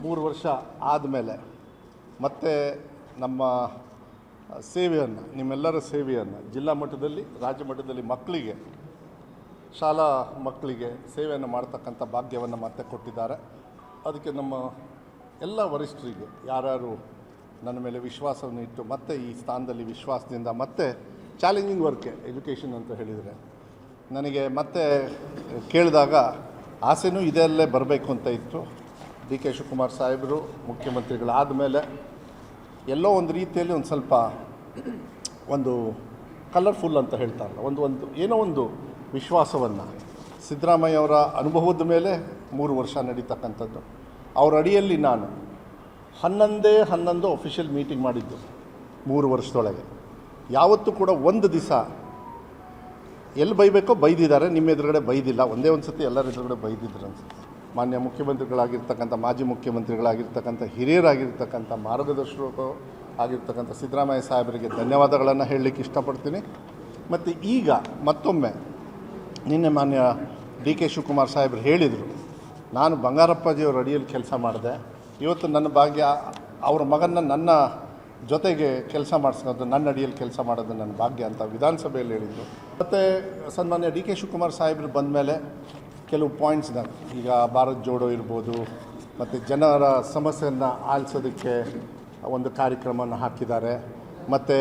3 ವರ್ಷ ಆದಮೇಲೆ ಮತ್ತೆ ನಮ್ಮ ಸೇವೆಯನ್ನು, ನಿಮ್ಮೆಲ್ಲರ ಸೇವೆಯನ್ನು ಜಿಲ್ಲಾ ಮಟ್ಟದಲ್ಲಿ, ರಾಜ್ಯ ಮಟ್ಟದಲ್ಲಿ ಮಕ್ಕಳಿಗೆ, ಶಾಲಾ ಮಕ್ಕಳಿಗೆ ಸೇವೆಯನ್ನು ಮಾಡ್ತಕ್ಕಂಥ ಭಾಗ್ಯವನ್ನು ಮತ್ತೆ ಕೊಟ್ಟಿದ್ದಾರೆ. ಅದಕ್ಕೆ ನಮ್ಮ ಎಲ್ಲ ವರಿಷ್ಠರಿಗೆ, ಯಾರ್ಯಾರು ನನ್ನ ಮೇಲೆ ವಿಶ್ವಾಸವನ್ನು ಇಟ್ಟು ಮತ್ತೆ ಈ ಸ್ಥಾನದಲ್ಲಿ ವಿಶ್ವಾಸದಿಂದ ಮತ್ತೆ ಚಾಲೆಂಜಿಂಗ್ ವರ್ಕ್ ಎಜುಕೇಷನ್ ಅಂತ ಹೇಳಿದರೆ, ನನಗೆ ಮತ್ತೆ ಕೇಳಿದಾಗ ಆಸೆನೂ ಇದರಲ್ಲೇ ಬರಬೇಕು ಅಂತ ಇತ್ತು. ಡಿ ಕೆ ಶಿವಕುಮಾರ್ ಸಾಹೇಬರು ಮುಖ್ಯಮಂತ್ರಿಗಳಾದ ಮೇಲೆ ಎಲ್ಲೋ ಒಂದು ರೀತಿಯಲ್ಲಿ ಒಂದು ಸ್ವಲ್ಪ ಒಂದು ಕಲರ್ಫುಲ್ ಅಂತ ಹೇಳ್ತಾರಲ್ಲ, ಒಂದು ಏನೋ ಒಂದು ವಿಶ್ವಾಸವನ್ನು ಸಿದ್ದರಾಮಯ್ಯವರ ಅನುಭವದ ಮೇಲೆ 3 ವರ್ಷ ನಡೀತಕ್ಕಂಥದ್ದು. ಅವರ ಅಡಿಯಲ್ಲಿ ನಾನು 11 ಅಫಿಷಿಯಲ್ ಮೀಟಿಂಗ್ ಮಾಡಿದ್ದು 3 ವರ್ಷದೊಳಗೆ. ಯಾವತ್ತೂ ಕೂಡ ಒಂದು ದಿವಸ ಎಲ್ಲಿ ಬೈಬೇಕೋ ಬೈದಿದ್ದಾರೆ, ನಿಮ್ಮ ಎದುರುಗಡೆ ಬೈದಿಲ್ಲ. ಒಂದೇ ಒಂದು ಸತಿ ಎಲ್ಲರ ಎದುರುಗಡೆ ಬೈದಿದ್ರು ಅನ್ಸುತ್ತೆ. ಮಾನ್ಯ ಮುಖ್ಯಮಂತ್ರಿಗಳಾಗಿರ್ತಕ್ಕಂಥ, ಮಾಜಿ ಮುಖ್ಯಮಂತ್ರಿಗಳಾಗಿರ್ತಕ್ಕಂಥ, ಹಿರಿಯರಾಗಿರ್ತಕ್ಕಂಥ, ಮಾರ್ಗದರ್ಶಕರು ಆಗಿರ್ತಕ್ಕಂಥ ಸಿದ್ದರಾಮಯ್ಯ ಸಾಹೇಬರಿಗೆ ಧನ್ಯವಾದಗಳನ್ನು ಹೇಳಲಿಕ್ಕೆ ಇಷ್ಟಪಡ್ತೀನಿ. ಮತ್ತು ಈಗ ಮತ್ತೊಮ್ಮೆ ನಿನ್ನೆ ಮಾನ್ಯ ಡಿ ಕೆ ಶಿವಕುಮಾರ್ ಸಾಹೇಬರು ಹೇಳಿದರು, ನಾನು ಬಂಗಾರಪ್ಪಾಜಿಯವ್ರ ಅಡಿಯಲ್ಲಿ ಕೆಲಸ ಮಾಡಿದೆ, ಇವತ್ತು ನನ್ನ ಭಾಗ್ಯ ಅವ್ರ ಮಗನ ನನ್ನ ಜೊತೆಗೆ ಕೆಲಸ ಮಾಡಿಸ್ಕೊಂಡು ನನ್ನ ಅಡಿಯಲ್ಲಿ ಕೆಲಸ ಮಾಡೋದು ನನ್ನ ಭಾಗ್ಯ ಅಂತ ವಿಧಾನಸಭೆಯಲ್ಲಿ ಹೇಳಿದರು. ಮತ್ತು ಸನ್ಮಾನ್ಯ ಡಿ ಕೆ ಶಿವಕುಮಾರ್ ಸಾಹೇಬರು ಬಂದ ಮೇಲೆ ಕೆಲವು ಪಾಯಿಂಟ್ಸ್ನ, ಈಗ ಭಾರತ್ ಜೋಡೋ ಇರ್ಬೋದು, ಮತ್ತು ಜನರ ಸಮಸ್ಯೆಯನ್ನು ಆಲಿಸೋದಕ್ಕೆ ಒಂದು ಕಾರ್ಯಕ್ರಮವನ್ನು ಹಾಕಿದ್ದಾರೆ. ಮತ್ತು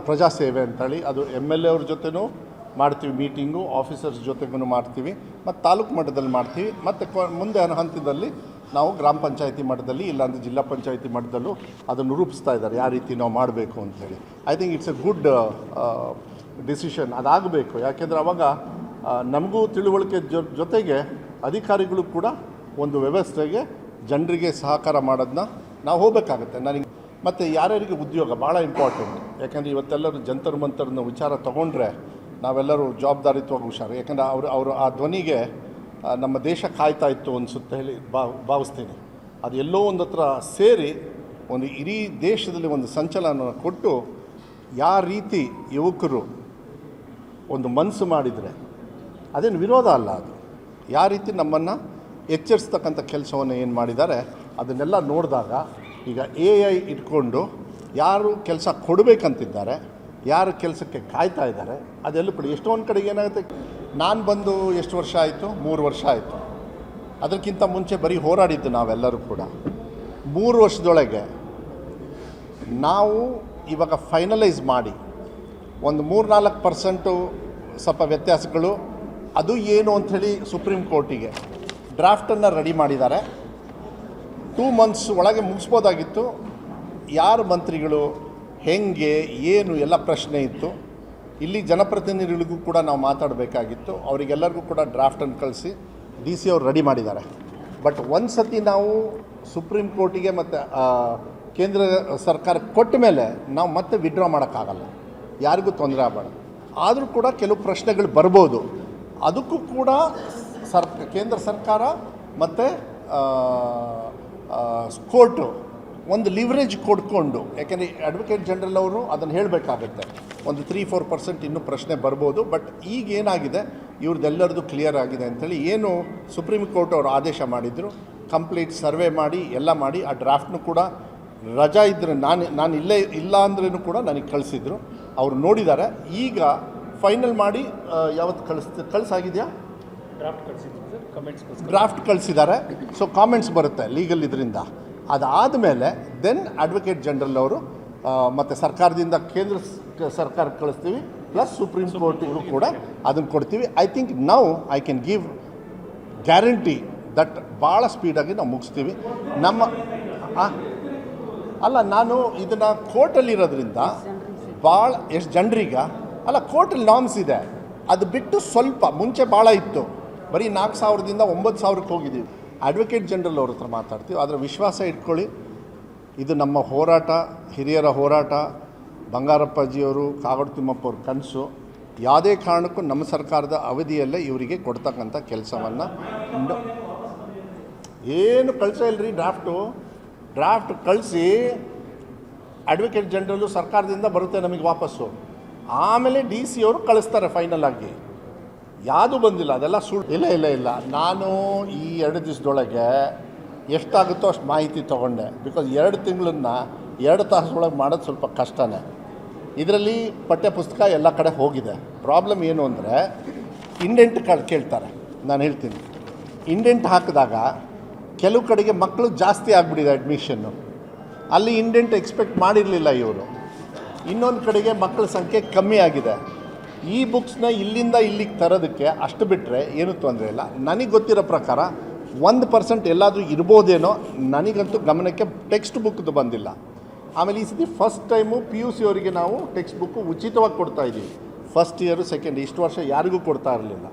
ಪ್ರಜಾಸೇವೆ ಅಂತೇಳಿ, ಅದು MLA ಅವ್ರ ಜೊತೆನೂ ಮಾಡ್ತೀವಿ ಮೀಟಿಂಗು, ಆಫೀಸರ್ಸ್ ಜೊತೆಗೂ ಮಾಡ್ತೀವಿ, ಮತ್ತು ತಾಲೂಕು ಮಟ್ಟದಲ್ಲಿ ಮಾಡ್ತೀವಿ, ಮತ್ತು ಮುಂದೆ ಹಂತದಲ್ಲಿ ನಾವು ಗ್ರಾಮ ಪಂಚಾಯತಿ ಮಟ್ಟದಲ್ಲಿ, ಇಲ್ಲಾಂದರೆ ಜಿಲ್ಲಾ ಪಂಚಾಯತಿ ಮಟ್ಟದಲ್ಲೂ ಅದನ್ನು ರೂಪಿಸ್ತಾ ಇದ್ದಾರೆ, ಯಾವ ರೀತಿ ನಾವು ಮಾಡಬೇಕು ಅಂಥೇಳಿ. I think it's a good decision. ಅದಾಗಬೇಕು. ಯಾಕೆಂದರೆ ಅವಾಗ ನಮಗೂ ತಿಳುವಳಿಕೆ ಜೊತೆಗೆ ಅಧಿಕಾರಿಗಳು ಕೂಡ ಒಂದು ವ್ಯವಸ್ಥೆಗೆ, ಜನರಿಗೆ ಸಹಕಾರ ಮಾಡೋದನ್ನ ನಾವು ಹೋಗಬೇಕಾಗತ್ತೆ. ನನಗೆ ಮತ್ತು ಯಾರ್ಯಾರಿಗೆ ಉದ್ಯೋಗ ಭಾಳ ಇಂಪಾರ್ಟೆಂಟ್. ಯಾಕೆಂದರೆ ಇವತ್ತೆಲ್ಲರೂ ಜಂತರ್ ಮಂತರ್ನ ವಿಚಾರ ತೊಗೊಂಡ್ರೆ ನಾವೆಲ್ಲರೂ ಜವಾಬ್ದಾರಿತ್ವವಾಗಿ ಹುಷಾರು. ಯಾಕೆಂದರೆ ಅವರು ಆ ಧ್ವನಿಗೆ ನಮ್ಮ ದೇಶ ಕಾಯ್ತಾ ಇತ್ತು ಅನಿಸುತ್ತೆ ಹೇಳಿ ಭಾವಿಸ್ತೀನಿ. ಅದು ಎಲ್ಲೋ ಒಂದು ಹತ್ರ ಸೇರಿ ಒಂದು ಇಡೀ ದೇಶದಲ್ಲಿ ಒಂದು ಸಂಚಲನ ಕೊಟ್ಟು, ಯಾವ ರೀತಿ ಯುವಕರು ಒಂದು ಮನಸ್ಸು ಮಾಡಿದರೆ ಅದೇನು ವಿರೋಧ ಅಲ್ಲ, ಅದು ಯಾವ ರೀತಿ ನಮ್ಮನ್ನು ಎಚ್ಚರಿಸ್ತಕ್ಕಂಥ ಕೆಲಸವನ್ನು ಏನು ಮಾಡಿದ್ದಾರೆ ಅದನ್ನೆಲ್ಲ ನೋಡಿದಾಗ, ಈಗ AI ಇಟ್ಕೊಂಡು ಯಾರು ಕೆಲಸ ಕೊಡಬೇಕಂತಿದ್ದಾರೆ, ಯಾರು ಕೆಲಸಕ್ಕೆ ಕಾಯ್ತಾ ಇದ್ದಾರೆ, ಅದೆಲ್ಲ ಕೂಡ ಎಷ್ಟೊಂದು ಕಡೆಗೆ ಏನಾಗುತ್ತೆ. ನಾನು ಬಂದು ಎಷ್ಟು ವರ್ಷ ಆಯಿತು? 3 ವರ್ಷ ಆಯಿತು. ಅದಕ್ಕಿಂತ ಮುಂಚೆ ಬರೀ ಹೋರಾಡಿದ್ದು ನಾವೆಲ್ಲರೂ ಕೂಡ. 3 ವರ್ಷದೊಳಗೆ ನಾವು ಇವಾಗ ಫೈನಲೈಸ್ ಮಾಡಿ ಒಂದು 3-4% ಸ್ವಲ್ಪ ವ್ಯತ್ಯಾಸಗಳು, ಅದು ಏನು ಅಂಥೇಳಿ ಸುಪ್ರೀಂ ಕೋರ್ಟಿಗೆ ಡ್ರಾಫ್ಟನ್ನು ರೆಡಿ ಮಾಡಿದ್ದಾರೆ. 2 ಮಂತ್ಸ್ ಒಳಗೆ ಮುಗಿಸ್ಬೋದಾಗಿತ್ತು. ಯಾರು ಮಂತ್ರಿಗಳು, ಹೆಂಗೆ, ಏನು ಎಲ್ಲ ಪ್ರಶ್ನೆ ಇತ್ತು. ಇಲ್ಲಿ ಜನಪ್ರತಿನಿಧಿಗಳಿಗೂ ಕೂಡ ನಾವು ಮಾತಾಡಬೇಕಾಗಿತ್ತು. ಅವರಿಗೆಲ್ಲರಿಗೂ ಕೂಡ ಡ್ರಾಫ್ಟನ್ನು ಕಳಿಸಿ DC ಅವರು ರೆಡಿ ಮಾಡಿದ್ದಾರೆ. ಬಟ್ ಒಂದು ಸತಿ ನಾವು ಸುಪ್ರೀಂ ಕೋರ್ಟಿಗೆ ಮತ್ತು ಕೇಂದ್ರ ಸರ್ಕಾರಕ್ಕೆ ಕೊಟ್ಟ ಮೇಲೆ ನಾವು ಮತ್ತೆ ವಿಡ್ರಾ ಮಾಡೋಕ್ಕಾಗಲ್ಲ, ಯಾರಿಗೂ ತೊಂದರೆ ಆಗಬಾರ್ದು. ಆದರೂ ಕೂಡ ಕೆಲವು ಪ್ರಶ್ನೆಗಳು ಬರ್ಬೋದು. ಅದಕ್ಕೂ ಕೂಡ ಕೇಂದ್ರ ಸರ್ಕಾರ ಮತ್ತು ಕೋರ್ಟು ಒಂದು ಲಿವರೇಜ್ ಕೊಡ್ಕೊಂಡು, ಯಾಕೆಂದರೆ ಅಡ್ವೊಕೇಟ್ ಜನರಲ್ ಅವರು ಅದನ್ನು ಹೇಳಬೇಕಾಗತ್ತೆ. ಒಂದು 3-4% ಇನ್ನೂ ಪ್ರಶ್ನೆ ಬರ್ಬೋದು. ಬಟ್ ಈಗ ಏನಾಗಿದೆ, ಇವ್ರದ್ದೆಲ್ಲರದು ಕ್ಲಿಯರ್ ಆಗಿದೆ ಅಂಥೇಳಿ ಏನು ಸುಪ್ರೀಂ ಕೋರ್ಟ್ ಅವರು ಆದೇಶ ಮಾಡಿದರು. ಕಂಪ್ಲೀಟ್ ಸರ್ವೆ ಮಾಡಿ ಎಲ್ಲ ಮಾಡಿ ಆ ಡ್ರಾಫ್ಟ್ನು ಕೂಡ ರಜಾ ಇದ್ದರೆ ನಾನು ಇಲ್ಲೇ ಇಲ್ಲ ಅಂದ್ರೂ ಕೂಡ ನನಗೆ ಕಳಿಸಿದ್ರು. ಅವರು ನೋಡಿದ್ದಾರೆ. ಈಗ ಫೈನಲ್ ಮಾಡಿ ಯಾವತ್ತು ಕಳಿಸಾಗಿದೆಯಾ? ಡ್ರಾಫ್ಟ್ ಕಳಿಸಿದ್ದಾರೆ. ಸೊ ಕಾಮೆಂಟ್ಸ್ ಬರುತ್ತೆ ಲೀಗಲ್ ಇದರಿಂದ. ಅದಾದಮೇಲೆ ದೆನ್ ಅಡ್ವೊಕೇಟ್ ಜನರಲ್ ಅವರು ಮತ್ತು ಸರ್ಕಾರದಿಂದ ಕೇಂದ್ರ ಸರ್ಕಾರಕ್ಕೆ ಕಳಿಸ್ತೀವಿ, ಪ್ಲಸ್ ಸುಪ್ರೀಂ ಕೋರ್ಟಿಗೂ ಕೂಡ ಅದನ್ನು ಕೊಡ್ತೀವಿ. I think now I can give guarantee that ಭಾಳ ಸ್ಪೀಡಾಗಿ ನಾವು ಮುಗಿಸ್ತೀವಿ. ಅಲ್ಲ, ನಾನು ಇದನ್ನು ಕೋರ್ಟಲ್ಲಿರೋದ್ರಿಂದ ಭಾಳ ಎಷ್ಟು ಜನರಿಗೆ ಅಲ್ಲ, ಕೋರ್ಟಲ್ಲಿ ನಾರ್ಮ್ಸ್ ಇದೆ. ಅದು ಬಿಟ್ಟು ಸ್ವಲ್ಪ ಮುಂಚೆ ಭಾಳ ಇತ್ತು, ಬರೀ 4,000ದಿಂದ 9,000ಕ್ಕೆ ಹೋಗಿದ್ದೀವಿ. ಅಡ್ವೊಕೇಟ್ ಜನರಲ್ ಅವ್ರ ಹತ್ರ ಮಾತಾಡ್ತೀವಿ. ಆದರೆ ವಿಶ್ವಾಸ ಇಟ್ಕೊಳ್ಳಿ, ಇದು ನಮ್ಮ ಹೋರಾಟ, ಹಿರಿಯರ ಹೋರಾಟ. ಬಂಗಾರಪ್ಪಾಜಿಯವರು, ಕಾಗೋಡು ತಿಮ್ಮಪ್ಪ ಅವ್ರ ಕನಸು. ಯಾವುದೇ ಕಾರಣಕ್ಕೂ ನಮ್ಮ ಸರ್ಕಾರದ ಅವಧಿಯಲ್ಲೇ ಇವರಿಗೆ ಕೊಡ್ತಕ್ಕಂಥ ಕೆಲಸವನ್ನು ಏನು ಕಳಿಸೇ ಇಲ್ಲರಿ. ಡ್ರಾಫ್ಟ್ ಕಳಿಸಿ ಅಡ್ವೊಕೇಟ್ ಜನರಲ್ಲು ಸರ್ಕಾರದಿಂದ ಬರುತ್ತೆ ನಮಗೆ ವಾಪಸ್ಸು. ಆಮೇಲೆ DC ಅವರು ಕಳಿಸ್ತಾರೆ ಫೈನಲ್ ಆಗಿ. ಯಾವುದೂ ಬಂದಿಲ್ಲ, ಅದೆಲ್ಲ ಸುಳ್ಳು. ಇಲ್ಲ ನಾನು ಈ 2 ದಿವಸದೊಳಗೆ ಎಷ್ಟಾಗುತ್ತೋ ಅಷ್ಟು ಮಾಹಿತಿ ತೊಗೊಂಡೆ. ಬಿಕಾಸ್ 2 ತಿಂಗಳನ್ನ 2 ತಾಸೊಳಗೆ ಮಾಡೋದು ಸ್ವಲ್ಪ ಕಷ್ಟನೇ. ಇದರಲ್ಲಿ ಪಠ್ಯಪುಸ್ತಕ ಎಲ್ಲ ಕಡೆ ಹೋಗಿದೆ. ಪ್ರಾಬ್ಲಮ್ ಏನು ಅಂದರೆ ಇಂಡೆಂಟ್ ಕೇಳ್ತಾರೆ. ನಾನು ಹೇಳ್ತೀನಿ, ಇಂಡೆಂಟ್ ಹಾಕಿದಾಗ ಕೆಲವು ಕಡೆಗೆ ಮಕ್ಕಳು ಜಾಸ್ತಿ ಆಗಿಬಿಟ್ಟಿದೆ ಅಡ್ಮಿಷನ್ನು. ಅಲ್ಲಿ ಇಂಡೆಂಟ್ ಎಕ್ಸ್ಪೆಕ್ಟ್ ಮಾಡಿರಲಿಲ್ಲ ಇವರು. ಇನ್ನೊಂದು ಕಡೆಗೆ ಮಕ್ಕಳ ಸಂಖ್ಯೆ ಕಮ್ಮಿ ಆಗಿದೆ. ಈ ಬುಕ್ಸ್ನ ಇಲ್ಲಿಂದ ಇಲ್ಲಿಗೆ ತರೋದಕ್ಕೆ ಅಷ್ಟು ಬಿಟ್ಟರೆ ಏನೂ ತೊಂದರೆ ಇಲ್ಲ. ನನಗೆ ಗೊತ್ತಿರೋ ಪ್ರಕಾರ 1% ಎಲ್ಲಾದರೂ ಇರ್ಬೋದೇನೋ. ನನಗಂತೂ ಗಮನಕ್ಕೆ ಟೆಕ್ಸ್ಟ್ ಬುಕ್ದು ಬಂದಿಲ್ಲ. ಆಮೇಲೆ ಈ ಸತಿ ಫಸ್ಟ್ ಟೈಮು PUC ಅವರಿಗೆ ನಾವು ಟೆಕ್ಸ್ಟ್ ಬುಕ್ಕು ಉಚಿತವಾಗಿ ಕೊಡ್ತಾಯಿದ್ದೀವಿ. ಫಸ್ಟ್ ಇಯರು ಸೆಕೆಂಡ್ ಇಷ್ಟು ವರ್ಷ ಯಾರಿಗೂ ಕೊಡ್ತಾ ಇರಲಿಲ್ಲ,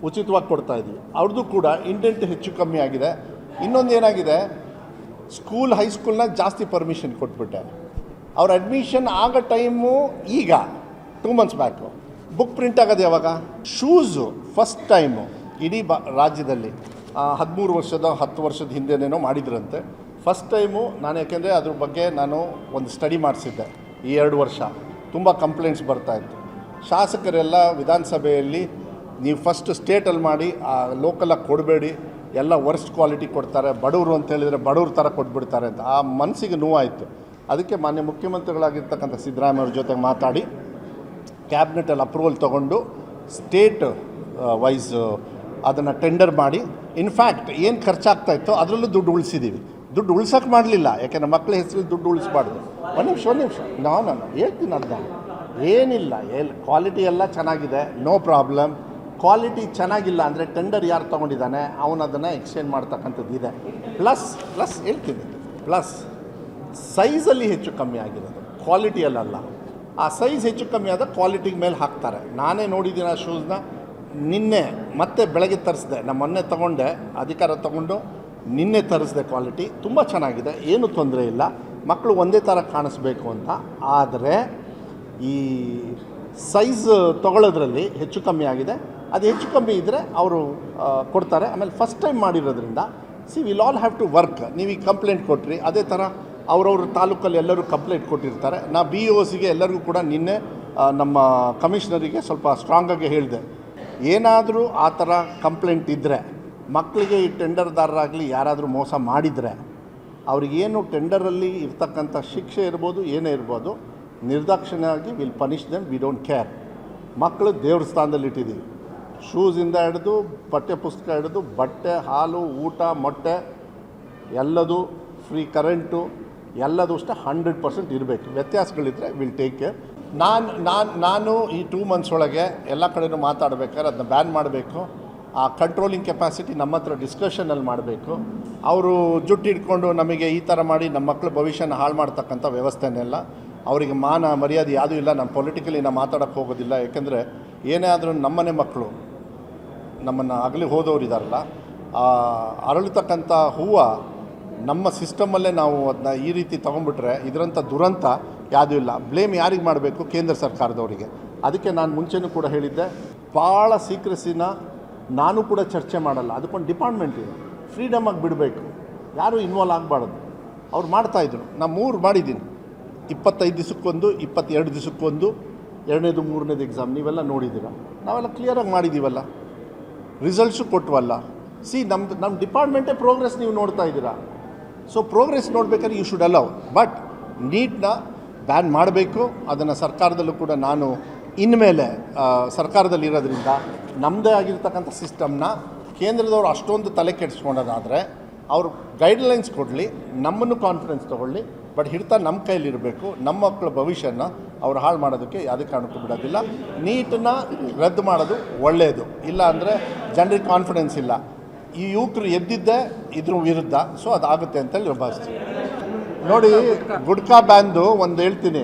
ಉಚಿತವಾಗಿ ಕೊಡ್ತಾಯಿದ್ದೀವಿ. ಅವ್ರದ್ದು ಕೂಡ ಇಂಡೆಂಟ್ ಹೆಚ್ಚು ಕಮ್ಮಿ ಆಗಿದೆ. ಇನ್ನೊಂದು ಏನಾಗಿದೆ, ಸ್ಕೂಲ್ ಹೈಸ್ಕೂಲ್ನ ಜಾಸ್ತಿ ಪರ್ಮಿಷನ್ ಕೊಟ್ಬಿಟ್ಟೆ. ಅವ್ರ ಅಡ್ಮಿಷನ್ ಆಗೋ ಟೈಮು ಈಗ 2 months ಬ್ಯಾಕು. ಬುಕ್ ಪ್ರಿಂಟ್ ಆಗೋದು ಯಾವಾಗ? ಶೂಸು ಫಸ್ಟ್ ಟೈಮು ಇಡೀ ರಾಜ್ಯದಲ್ಲಿ 13 ವರ್ಷದ 10 ವರ್ಷದ ಹಿಂದೆನೇನೋ ಮಾಡಿದ್ರಂತೆ. ಫಸ್ಟ್ ಟೈಮು ನಾನು, ಯಾಕೆಂದರೆ ಅದ್ರ ಬಗ್ಗೆ ನಾನು ಒಂದು ಸ್ಟಡಿ ಮಾಡಿಸಿದ್ದೆ. ಈ 2 ವರ್ಷ ತುಂಬ ಕಂಪ್ಲೇಂಟ್ಸ್ ಬರ್ತಾಯಿತ್ತು. ಶಾಸಕರೆಲ್ಲ ವಿಧಾನಸಭೆಯಲ್ಲಿ ನೀವು ಫಸ್ಟ್ ಸ್ಟೇಟಲ್ಲಿ ಮಾಡಿ, ಲೋಕಲಾಗಿ ಕೊಡಬೇಡಿ, ಎಲ್ಲ ವರ್ಸ್ಟ್ ಕ್ವಾಲಿಟಿ ಕೊಡ್ತಾರೆ, ಬಡವರು ಅಂತ ಹೇಳಿದರೆ ಬಡವ್ರ ಥರ ಕೊಟ್ಬಿಡ್ತಾರೆ ಅಂತ ಆ ಮನಸ್ಸಿಗೆ ನೋವಾಯಿತು. ಅದಕ್ಕೆ ಮಾನ್ಯ ಮುಖ್ಯಮಂತ್ರಿಗಳಾಗಿರ್ತಕ್ಕಂಥ ಸಿದ್ದರಾಮಯ್ಯ ಅವ್ರ ಜೊತೆ ಮಾತಾಡಿ ಕ್ಯಾಬಿನೆಟಲ್ಲಿ ಅಪ್ರೂವಲ್ ತೊಗೊಂಡು ಸ್ಟೇಟ್ ವೈಸ್ ಅದನ್ನು ಟೆಂಡರ್ ಮಾಡಿ, ಇನ್ಫ್ಯಾಕ್ಟ್ ಏನು ಖರ್ಚಾಗ್ತಾಯಿತ್ತೋ ಅದರಲ್ಲೂ ದುಡ್ಡು ಉಳಿಸಿದ್ದೀವಿ. ದುಡ್ಡು ಉಳ್ಸೋಕ್ಕೆ ಮಾಡಲಿಲ್ಲ, ಯಾಕೆಂದರೆ ಮಕ್ಕಳ ಹೆಸರಲ್ಲಿ ದುಡ್ಡು ಉಳಿಸ್ಬಾರ್ದು. ಒಂದು ನಿಮಿಷ ನಾನು ಹೇಳ್ತೀನಿ. ಅದನ್ನ ಏನಿಲ್ಲ, ಕ್ವಾಲಿಟಿ ಎಲ್ಲ ಚೆನ್ನಾಗಿದೆ, ನೋ ಪ್ರಾಬ್ಲಮ್. ಕ್ವಾಲಿಟಿ ಚೆನ್ನಾಗಿಲ್ಲ ಅಂದರೆ ಟೆಂಡರ್ ಯಾರು ತೊಗೊಂಡಿದ್ದಾನೆ ಅವನು ಅದನ್ನು ಎಕ್ಸ್ಚೇಂಜ್ ಮಾಡ್ತಕ್ಕಂಥದ್ದು ಇದೆ. ಪ್ಲಸ್ ಹೇಳ್ತೀನಿ, ಪ್ಲಸ್ ಸೈಜಲ್ಲಿ ಹೆಚ್ಚು ಕಮ್ಮಿ ಆಗಿರೋದು, ಕ್ವಾಲಿಟಿಯಲ್ಲ. ಆ ಸೈಜ್ ಹೆಚ್ಚು ಕಮ್ಮಿ ಆದ ಕ್ವಾಲಿಟಿ ಮೇಲೆ ಹಾಕ್ತಾರೆ. ನಾನೇ ನೋಡಿದ್ದೀನಿ ಆ ಶೂಸ್ನ. ನಿನ್ನೆ ಮತ್ತೆ ಬೆಳಗ್ಗೆ ತರಿಸಿದೆ, ನಾನು ಮೊನ್ನೆ ತೊಗೊಂಡೆ, ಅಧಿಕಾರ ತೊಗೊಂಡು ನಿನ್ನೆ ತರಿಸಿದೆ. ಕ್ವಾಲಿಟಿ ತುಂಬ ಚೆನ್ನಾಗಿದೆ, ಏನೂ ತೊಂದರೆ ಇಲ್ಲ. ಮಕ್ಕಳು ಒಂದೇ ಥರ ಕಾಣಿಸ್ಬೇಕು ಅಂತ. ಆದರೆ ಈ ಸೈಜ್ ತೊಗೊಳ್ಳೋದ್ರಲ್ಲಿ ಹೆಚ್ಚು ಕಮ್ಮಿ ಆಗಿದೆ. ಅದು ಹೆಚ್ಚು ಕಮ್ಮಿ ಇದ್ದರೆ ಅವರು ಕೊಡ್ತಾರೆ. ಆಮೇಲೆ ಫಸ್ಟ್ ಟೈಮ್ ಮಾಡಿರೋದ್ರಿಂದ will all have to work. ನೀವು ಈಗ ಕಂಪ್ಲೇಂಟ್ ಕೊಟ್ರಿ, ಅದೇ ಥರ ಅವ್ರವ್ರ ತಾಲೂಕಲ್ಲಿ ಎಲ್ಲರೂ ಕಂಪ್ಲೇಂಟ್ ಕೊಟ್ಟಿರ್ತಾರೆ. ನಾ BOCಗೆ ಎಲ್ಲರಿಗೂ ಕೂಡ ನಿನ್ನೆ ನಮ್ಮ ಕಮಿಷನರಿಗೆ ಸ್ವಲ್ಪ ಸ್ಟ್ರಾಂಗಾಗಿ ಹೇಳಿದೆ, ಏನಾದರೂ ಆ ಥರ ಕಂಪ್ಲೇಂಟ್ ಇದ್ದರೆ, ಮಕ್ಕಳಿಗೆ ಈ ಟೆಂಡರ್ದಾರರಾಗಲಿ ಯಾರಾದರೂ ಮೋಸ ಮಾಡಿದರೆ ಅವ್ರಿಗೇನು ಟೆಂಡರಲ್ಲಿ ಇರ್ತಕ್ಕಂಥ ಶಿಕ್ಷೆ ಇರ್ಬೋದು, ಏನೇ ಇರ್ಬೋದು, ನಿರ್ದಾಕ್ಷಿಣ್ಯವಾಗಿ will punish them. We don't care. ಮಕ್ಕಳು ದೇವ್ರ ಸ್ಥಾನದಲ್ಲಿ ಇಟ್ಟಿದ್ದೀವಿ. ಶೂಸಿಂದ ಹಿಡಿದು ಪಠ್ಯಪುಸ್ತಕ ಹಿಡಿದು ಬಟ್ಟೆ, ಹಾಲು, ಊಟ, ಮೊಟ್ಟೆ ಎಲ್ಲದು ಫ್ರೀ, ಕರೆಂಟು ಎಲ್ಲದೂ ಅಷ್ಟೇ 100% ಇರಬೇಕು. ವ್ಯತ್ಯಾಸಗಳಿದ್ದರೆ ವಿಲ್ ಟೇಕ್ ಕೇರ್. ನಾನು ಈ 2 months ಒಳಗೆ ಎಲ್ಲ ಕಡೆಯೂ ಮಾತಾಡಬೇಕಾದ್ರೆ ಅದನ್ನ ಬ್ಯಾನ್ ಮಾಡಬೇಕು. ಆ ಕಂಟ್ರೋಲಿಂಗ್ ಕೆಪಾಸಿಟಿ ನಮ್ಮ ಹತ್ರ ಡಿಸ್ಕಷನಲ್ಲಿ ಮಾಡಬೇಕು. ಅವರು ಜುಟ್ಟು ಹಿಡ್ಕೊಂಡು ನಮಗೆ ಈ ಥರ ಮಾಡಿ ನಮ್ಮ ಮಕ್ಕಳ ಭವಿಷ್ಯನ ಹಾಳು ಮಾಡ್ತಕ್ಕಂಥ ವ್ಯವಸ್ಥೆನೆಲ್ಲ, ಅವರಿಗೆ ಮಾನ ಮರ್ಯಾದೆ ಯಾವುದೂ ಇಲ್ಲ. ನಮ್ಮ ಪೊಲಿಟಿಕಲಿ ನಾವು ಮಾತಾಡೋಕ್ಕೆ ಹೋಗೋದಿಲ್ಲ. ಯಾಕೆಂದರೆ ಏನೇ ಆದರೂ ನಮ್ಮನೆ ಮಕ್ಕಳು, ನಮ್ಮನ್ನು ಅಗಲಿ ಹೋದವರು ಇದ್ದಾರಲ್ಲ, ಅರಳತಕ್ಕಂಥ ಹೂವು ನಮ್ಮ ಸಿಸ್ಟಮಲ್ಲೇ ನಾವು ಅದನ್ನ ಈ ರೀತಿ ತೊಗೊಂಡ್ಬಿಟ್ರೆ ಇದರಂಥ ದುರಂತ ಯಾವುದೂ ಇಲ್ಲ. ಬ್ಲೇಮ್ ಯಾರಿಗೆ ಮಾಡಬೇಕು? ಕೇಂದ್ರ ಸರ್ಕಾರದವರಿಗೆ. ಅದಕ್ಕೆ ನಾನು ಮುಂಚೆನೂ ಕೂಡ ಹೇಳಿದ್ದೆ, ಭಾಳ ಸೀಕ್ರೆಸಿನ ನಾನು ಕೂಡ ಚರ್ಚೆ ಮಾಡಲ್ಲ. ಅದಕ್ಕೊಂದು ಡಿಪಾರ್ಟ್ಮೆಂಟ್ ಇದೆ, ಫ್ರೀಡಮಾಗಿ ಬಿಡಬೇಕು, ಯಾರೂ ಇನ್ವಾಲ್ವ್ ಆಗಬಾರ್ದು. ಅವ್ರು ಮಾಡ್ತಾಯಿದ್ರು, ನಾನು 3 ಮಾಡಿದ್ದೀನಿ. 25 ದಿವಸಕ್ಕೊಂದು, 22 ದಿವಸಕ್ಕೊಂದು, 2ನೇದು 3ನೇದು ಎಕ್ಸಾಮ್. ನೀವೆಲ್ಲ ನೋಡಿದ್ದೀರ, ನಾವೆಲ್ಲ ಕ್ಲಿಯರಾಗಿ ಮಾಡಿದ್ದೀವಲ್ಲ, ರಿಸಲ್ಟ್ಸು ಕೊಟ್ಟವಲ್ಲ. ನಮ್ಮ ಡಿಪಾರ್ಟ್ಮೆಂಟೇ ಪ್ರೋಗ್ರೆಸ್ ನೀವು ನೋಡ್ತಾ ಇದ್ದೀರಾ. ಸೊ ಪ್ರೋಗ್ರೆಸ್ ನೋಡಬೇಕಾದ್ರೆ ಯು ಶುಡ್ ಅಲೌ. ಬಟ್ ನೀಟ್ನ ಬ್ಯಾನ್ ಮಾಡಬೇಕು. ಅದನ್ನು ಸರ್ಕಾರದಲ್ಲೂ ಕೂಡ ನಾನು ಇನ್ಮೇಲೆ ಸರ್ಕಾರದಲ್ಲಿರೋದ್ರಿಂದ ನಮ್ಮದೇ ಆಗಿರ್ತಕ್ಕಂಥ ಸಿಸ್ಟಮ್ನ ಕೇಂದ್ರದವರು ಅಷ್ಟೊಂದು ತಲೆ ಕೆಡಿಸ್ಕೊಂಡೋದಾದರೆ ಅವರು ಗೈಡ್ಲೈನ್ಸ್ ಕೊಡಲಿ, ನಮ್ಮನ್ನು ಕಾನ್ಫಿಡೆನ್ಸ್ ತೊಗೊಳ್ಳಿ. ಬಟ್ ಹಿಡ್ತಾ ನಮ್ಮ ಕೈಲಿರಬೇಕು. ನಮ್ಮ ಮಕ್ಕಳ ಭವಿಷ್ಯನ ಅವ್ರು ಹಾಳು ಮಾಡೋದಕ್ಕೆ ಯಾವುದೇ ಕಾರಣಕ್ಕೂ ಬಿಡೋದಿಲ್ಲ. ನೀಟನ್ನು ರದ್ದು ಮಾಡೋದು ಒಳ್ಳೆಯದು. ಇಲ್ಲ ಅಂದರೆ ಜನರಿಗೆ ಕಾನ್ಫಿಡೆನ್ಸ್ ಇಲ್ಲ. ಈ ಯುವಕರು ಎದ್ದಿದ್ದೆ ಇದ್ರ ವಿರುದ್ಧ. ಸೊ ಅದಾಗುತ್ತೆ ಅಂತೇಳಿ ಭಾವಿಸ್ತೀವಿ. ನೋಡಿ, ಗುಡ್ಕಾ ಬ್ಯಾನ್ದು ಒಂದು ಹೇಳ್ತೀನಿ,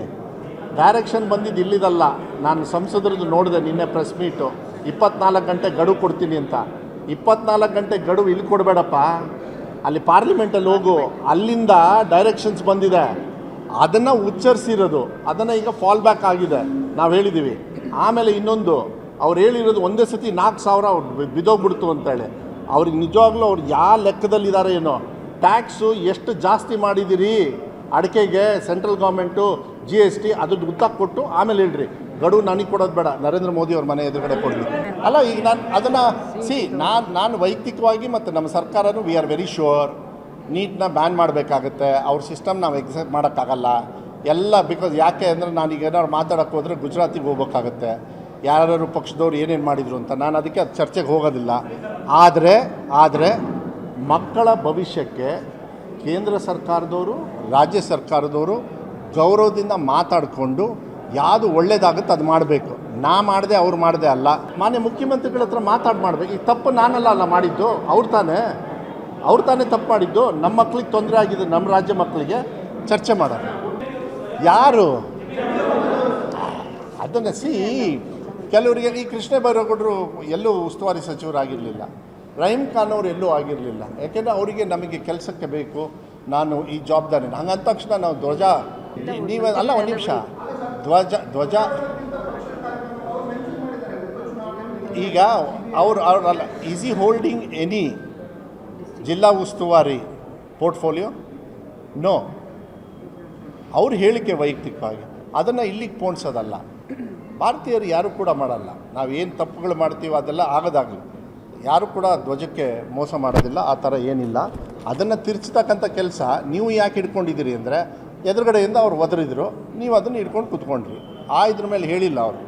ಡೈರೆಕ್ಷನ್ ಬಂದಿದ್ದು ಇಲ್ಲಿದಲ್ಲ. ನಾನು ಸಂಸದರದ್ದು ನೋಡಿದೆ ನಿನ್ನೆ ಪ್ರೆಸ್ ಮೀಟು. 24 ಗಂಟೆ ಗಡುವು ಕೊಡ್ತೀನಿ ಅಂತ. 24 ಗಂಟೆ ಗಡುವು ಇಲ್ಲಿ ಕೊಡಬೇಡಪ್ಪ, ಅಲ್ಲಿ ಪಾರ್ಲಿಮೆಂಟಲ್ಲಿ ಹೋಗು. ಅಲ್ಲಿಂದ ಡೈರೆಕ್ಷನ್ಸ್ ಬಂದಿದೆ, ಅದನ್ನು ಉಚ್ಚರಿಸಿರೋದು, ಅದನ್ನು ಈಗ ಫಾಲ್ ಬ್ಯಾಕ್ ಆಗಿದೆ. ನಾವು ಹೇಳಿದ್ದೀವಿ. ಆಮೇಲೆ ಇನ್ನೊಂದು, ಅವ್ರು ಹೇಳಿರೋದು ಒಂದೇ ಸತಿ 4,000 ಅವ್ರು ಬಿದ್ದೋಗ್ಬಿಡ್ತು ಅಂತೇಳಿ. ಅವ್ರಿಗೆ ನಿಜವಾಗ್ಲೂ ಅವ್ರು ಯಾವ ಲೆಕ್ಕದಲ್ಲಿದ್ದಾರೆ ಏನೋ. ಟ್ಯಾಕ್ಸು ಎಷ್ಟು ಜಾಸ್ತಿ ಮಾಡಿದ್ದೀರಿ ಅಡಿಕೆಗೆ, ಸೆಂಟ್ರಲ್ ಗೌರ್ಮೆಂಟು GST ಅದು ಉತ್ತ ಕೊಟ್ಟು ಆಮೇಲೆ ಹೇಳ್ರಿ ಗಡುವು ನನಗೆ ಕೊಡೋದು ಬೇಡ, ನರೇಂದ್ರ ಮೋದಿ ಅವ್ರ ಮನೆ ಎದುರುಗಡೆ ಕೊಡಲಿ. ಅಲ್ಲ, ಈಗ ನಾನು ಅದನ್ನು ನಾನು ವೈಯಕ್ತಿಕವಾಗಿ ಮತ್ತು ನಮ್ಮ ಸರ್ಕಾರನೂ ವಿ ಆರ್ ವೆರಿ ಶ್ಯೂರ್ ನೀಟ್ನ ಬ್ಯಾನ್ ಮಾಡಬೇಕಾಗತ್ತೆ. ಅವ್ರ ಸಿಸ್ಟಮ್ ನಾವು ಎಕ್ಸೆಪ್ಟ್ ಮಾಡೋಕ್ಕಾಗಲ್ಲ ಎಲ್ಲ. ಬಿಕಾಸ್ ಯಾಕೆ ಅಂದರೆ ನಾನೀಗ ಏನಾದ್ರು ಮಾತಾಡೋಕ್ಕೆ ಹೋದರೆ ಗುಜರಾತಿಗೆ ಹೋಗ್ಬೇಕಾಗತ್ತೆ, ಯಾರ್ಯಾರು ಪಕ್ಷದವ್ರು ಏನೇನು ಮಾಡಿದರು ಅಂತ. ನಾನು ಅದಕ್ಕೆ ಅದು ಚರ್ಚೆಗೆ ಹೋಗೋದಿಲ್ಲ. ಆದರೆ ಮಕ್ಕಳ ಭವಿಷ್ಯಕ್ಕೆ ಕೇಂದ್ರ ಸರ್ಕಾರದವರು, ರಾಜ್ಯ ಸರ್ಕಾರದವರು ಗೌರವದಿಂದ ಮಾತಾಡಿಕೊಂಡು ಯಾವುದು ಒಳ್ಳೇದಾಗುತ್ತೆ ಅದು ಮಾಡಬೇಕು. ನಾ ಮಾಡಿದೆ, ಅವ್ರು ಮಾಡಿದೆ ಅಲ್ಲ. ಮಾನ್ಯ ಮುಖ್ಯಮಂತ್ರಿಗಳ ಹತ್ರ ಮಾಡಬೇಕು. ಈ ತಪ್ಪು ನಾನಲ್ಲ ಮಾಡಿದ್ದು, ಅವ್ರು ತಾನೇ ತಪ್ಪು ಮಾಡಿದ್ದು. ನಮ್ಮ ಮಕ್ಳಿಗೆ ತೊಂದರೆ ಆಗಿದೆ, ನಮ್ಮ ರಾಜ್ಯ ಮಕ್ಕಳಿಗೆ ಚರ್ಚೆ ಮಾಡೋಣ. ಯಾರು ಅದನ್ನು ಕೆಲವರಿಗೆ ಈ ಕೃಷ್ಣ ಬೈರೇಗೌಡರು ಎಲ್ಲೂ ಉಸ್ತುವಾರಿ ಸಚಿವರಾಗಿರಲಿಲ್ಲ, ರಹೀಮ್ ಖಾನ್ ಅವರು ಎಲ್ಲೂ ಆಗಿರಲಿಲ್ಲ. ಯಾಕೆಂದರೆ ಅವರಿಗೆ ನಮಗೆ ಕೆಲಸಕ್ಕೆ ಬೇಕು, ನಾನು ಈ ಜವಾಬ್ದಾರಿ ಹಂಗಂದ ತಕ್ಷಣ ನಾವು ಧ್ವಜ ನೀವು ಅಲ್ಲ ಒಂದು ನಿಮಿಷ ಧ್ವಜ ಈಗ ಅವ್ರಲ್ಲ ಈಸಿ ಹೋಲ್ಡಿಂಗ್ ಎನಿ ಜಿಲ್ಲಾ ಉಸ್ತುವಾರಿ ಪೋರ್ಟ್ಫೋಲಿಯೋ? ನೋ. ಅವ್ರ ಹೇಳಿಕೆ ವೈಯಕ್ತಿಕವಾಗಿ ಅದನ್ನು ಇಲ್ಲಿಗೆ ಪೋಣಿಸೋದಲ್ಲ. ಭಾರತೀಯರು ಯಾರು ಕೂಡ ಮಾಡಲ್ಲ. ನಾವೇನು ತಪ್ಪುಗಳು ಮಾಡ್ತೀವೋ ಅದೆಲ್ಲ ಆಗೋದಾಗಲಿ. ಯಾರು ಕೂಡ ಧ್ವಜಕ್ಕೆ ಮೋಸ ಮಾಡೋದಿಲ್ಲ, ಆ ಥರ ಏನಿಲ್ಲ. ಅದನ್ನು ತಿರ್ಚತಕ್ಕಂಥ ಕೆಲಸ ನೀವು ಯಾಕೆ ಹಿಡ್ಕೊಂಡಿದ್ದೀರಿ ಅಂದರೆ ಎದುರುಗಡೆಯಿಂದ ಅವ್ರು ಒದರಿದ್ರು, ನೀವು ಅದನ್ನು ಹಿಡ್ಕೊಂಡು ಕೂತ್ಕೊಂಡ್ರಿ. ಇದ್ರ ಮೇಲೆ ಹೇಳಿಲ್ಲ ಅವರು.